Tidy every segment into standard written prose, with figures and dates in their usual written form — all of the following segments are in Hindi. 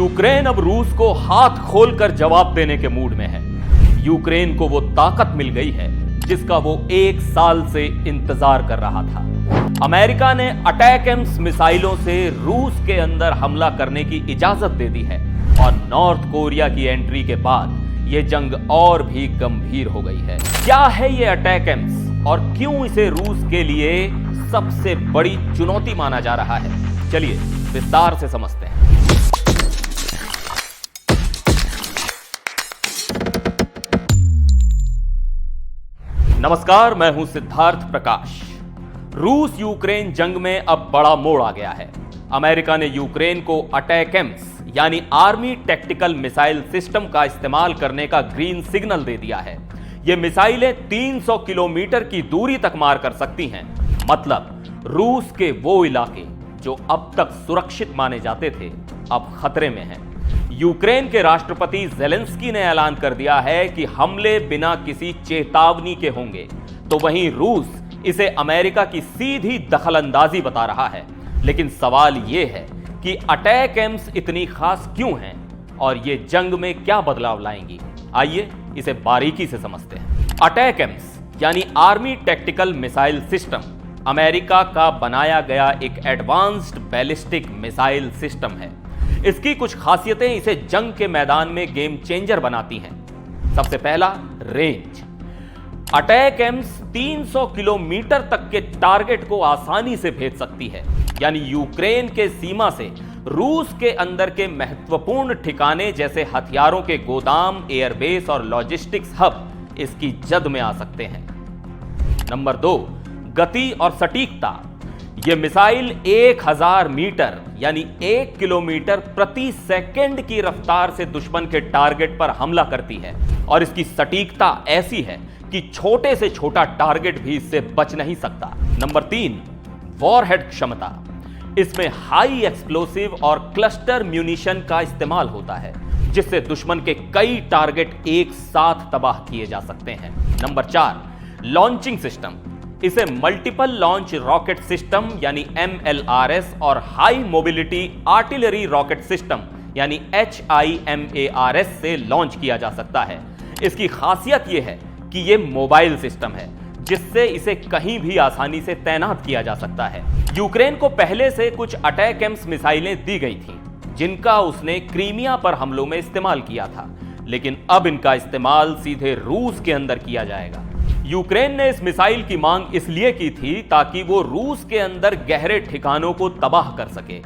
यूक्रेन अब रूस को हाथ खोलकर जवाब देने के मूड में है। यूक्रेन को वो ताकत मिल गई है जिसका वो 1 साल से इंतजार कर रहा था। अमेरिका ने अटैकम्स मिसाइलों से रूस के अंदर हमला करने की इजाजत दे दी है और नॉर्थ कोरिया की एंट्री के बाद ये जंग और भी गंभीर हो गई है। क्या है ये अटैकम्स और क्यों इसे रूस के लिए सबसे बड़ी चुनौती माना जा रहा है? चलिए विस्तार से समझते हैं। नमस्कार, मैं हूं सिद्धार्थ प्रकाश। रूस यूक्रेन जंग में अब बड़ा मोड़ आ गया है। अमेरिका ने यूक्रेन को अटैकम्स यानी आर्मी टैक्टिकल मिसाइल सिस्टम का इस्तेमाल करने का ग्रीन सिग्नल दे दिया है। ये मिसाइलें 300 किलोमीटर की दूरी तक मार कर सकती हैं। मतलब रूस के वो इलाके जो अब तक सुरक्षित माने जाते थे अब खतरे में हैं। यूक्रेन के राष्ट्रपति ज़ेलेंस्की ने ऐलान कर दिया है कि हमले बिना किसी चेतावनी के होंगे, तो वहीं रूस इसे अमेरिका की सीधी दखलंदाजी बता रहा है। लेकिन सवाल यह है कि अटैकम्स इतनी खास क्यों हैं और ये जंग में क्या बदलाव लाएंगी? आइए इसे बारीकी से समझते हैं। अटैकम्स यानी army tactical missile system America का बनाया गया एक एडवांस्ड बैलिस्टिक मिसाइल सिस्टम है। इसकी कुछ खासियतें इसे जंग के मैदान में गेम चेंजर बनाती हैं। सबसे पहला, रेंज। अटैकम्स 300 किलोमीटर तक के टारगेट को आसानी से भेज सकती है। यानी यूक्रेन के सीमा से रूस के अंदर के महत्वपूर्ण ठिकाने जैसे हथियारों के गोदाम, एयरबेस और लॉजिस्टिक्स हब इसकी जद में आ सकते हैं। नंबर 2, गति और सटीकता। यह मिसाइल 1000 मीटर यानी 1 किलोमीटर प्रति सेकंड की रफ्तार से दुश्मन के टारगेट पर हमला करती है और इसकी सटीकता ऐसी है कि छोटे से छोटा टारगेट भी इससे बच नहीं सकता। नंबर 3, वॉरहेड क्षमता। इसमें हाई एक्सप्लोसिव और क्लस्टर म्यूनिशन का इस्तेमाल होता है जिससे दुश्मन के कई टारगेट एक साथ तबाह किए जा सकते हैं। Number 4, launching system. इसे मल्टीपल लॉन्च रॉकेट सिस्टम यानी MLRS और high mobility artillery rocket system यानी HIMARS से लॉन्च किया जा सकता है। इसकी खासियत यह है कि यह मोबाइल सिस्टम है जिससे इसे कहीं भी आसानी से तैनात किया जा सकता है। यूक्रेन को पहले से कुछ अटैकम्स मिसाइलें दी गई थीं जिनका उसने क्रीमिया पर हमलों में इस्तेमाल किया था, लेकिन अब इनका इस्तेमाल सीधे रूस के अंदर किया जाएगा। यूक्रेन ने इस मिसाइल की मांग इसलिए की थी ताकि वो रूस के अंदर गहरे ठिकानों को तबाह कर सके।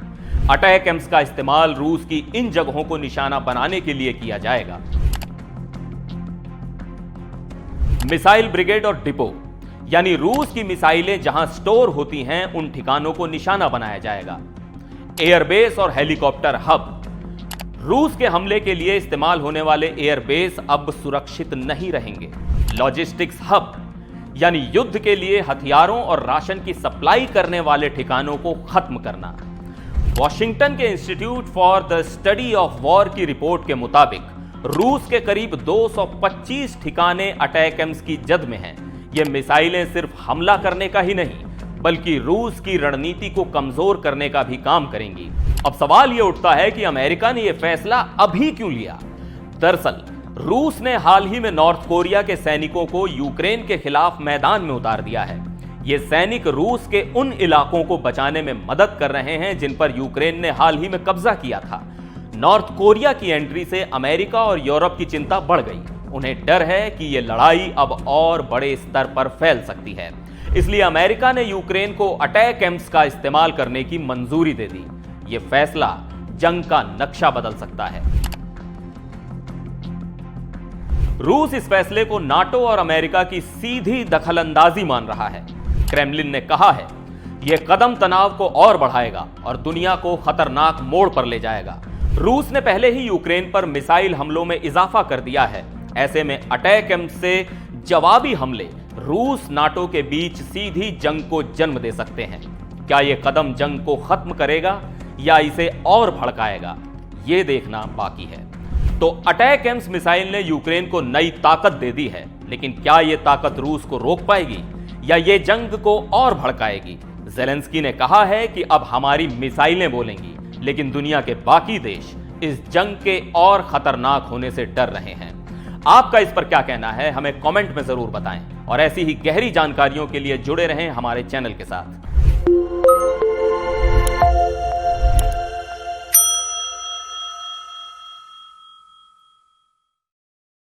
अटैकम्स का इस्तेमाल रूस की इन जगहों को निशाना बनाने के लिए किया जाएगा। मिसाइल ब्रिगेड और डिपो यानी रूस की मिसाइलें जहां स्टोर होती हैं उन ठिकानों को निशाना बनाया जाएगा। एयरबेस और हेलीकॉप्टर हब। रूस के हमले के लिए इस्तेमाल होने वाले एयरबेस अब सुरक्षित नहीं रहेंगे। लॉजिस्टिक्स हब यानी युद्ध के लिए हथियारों और राशन की सप्लाई करने वाले ठिकानों को खत्म करना। वॉशिंगटन के institute for the study of war की रिपोर्ट के मुताबिक रूस के करीब 225 ठिकाने अटैकम्स की जद में हैं। ये मिसाइलें सिर्फ हमला करने का ही नहीं बल्कि रूस की रणनीति को कमजोर करने का भी काम करेंगी। अब सवाल यह उठता है कि अमेरिका ने यह फैसला अभी क्यों लिया? दरअसल रूस ने हाल ही में नॉर्थ कोरिया के सैनिकों को यूक्रेन के खिलाफ मैदान में उतार दिया है। ये सैनिक रूस के उन इलाकों को बचाने में मदद कर रहे हैं जिन पर यूक्रेन ने हाल ही में कब्जा किया था। नॉर्थ कोरिया की एंट्री से अमेरिका और यूरोप की चिंता बढ़ गई। उन्हें डर है कि यह लड़ाई अब और बड़े स्तर पर फैल सकती है। इसलिए अमेरिका ने यूक्रेन को अटैकम्स का इस्तेमाल करने की मंजूरी दे दी। यह फैसला जंग का नक्शा बदल सकता है। रूस इस फैसले को नाटो और अमेरिका की सीधी दखलंदाजी मान रहा है। क्रेमलिन ने कहा है यह कदम तनाव को और बढ़ाएगा और दुनिया को खतरनाक मोड़ पर ले जाएगा। रूस ने पहले ही यूक्रेन पर मिसाइल हमलों में इजाफा कर दिया है। ऐसे में अटैकम्स से जवाबी हमले रूस नाटो के बीच सीधी जंग को जन्म दे सकते हैं। क्या यह कदम जंग को खत्म करेगा या इसे और भड़काएगा, यह देखना बाकी है। तो अटैकम्स मिसाइल ने यूक्रेन को नई ताकत दे दी है, लेकिन क्या यह ताकत रूस को रोक पाएगी या यह जंग को और भड़काएगी? ज़ेलेंस्की ने कहा है कि अब हमारी मिसाइलें बोलेंगी, लेकिन दुनिया के बाकी देश इस जंग के और खतरनाक होने से डर रहे हैं। आपका इस पर क्या कहना है, हमें कमेंट में जरूर बताएं और ऐसी ही गहरी जानकारियों के लिए जुड़े रहें हमारे चैनल के साथ।